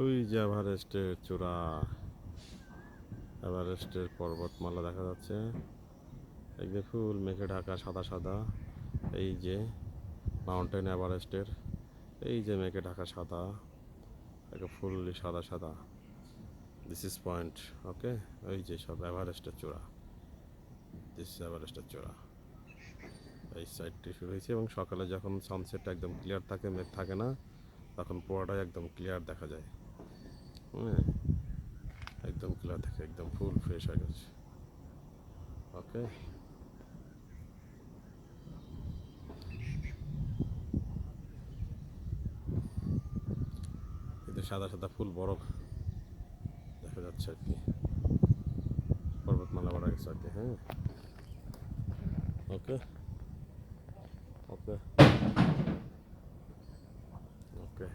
ওই যে এভারেস্টের চূড়া, এভারেস্টের পর্বতমালা দেখা যাচ্ছে। এই যে ফুল মেঘে ঢাকা সাদা সাদা, এই যে মাউন্টেন এভারেস্টের, এই যে মেঘে ঢাকা সাদা, একটা ফুললি সাদা সাদা। This is point. ওকে, ওই যে সব এভারেস্টের চূড়া, দিস ইজ এভারেস্টের চূড়া। এই সাইডটি শুরু হয়েছে এবং সকালে যখন সানসেটটা একদম ক্লিয়ার থাকে, মেঘ থাকে না, তখন পুরোটাই একদম ক্লিয়ার দেখা যায়। হ্যাঁ, একদম ক্লিয়ার থাকে, একদম ফুল ফ্রেশ হয়ে গেছে। ওকে, কিন্তু সাদা সাদা ফুল বরফ দেখা যাচ্ছে আর কি, পর্বতমালা বাড়া গেছে আর কি। হ্যাঁ, ওকে, ওকে, ওকে।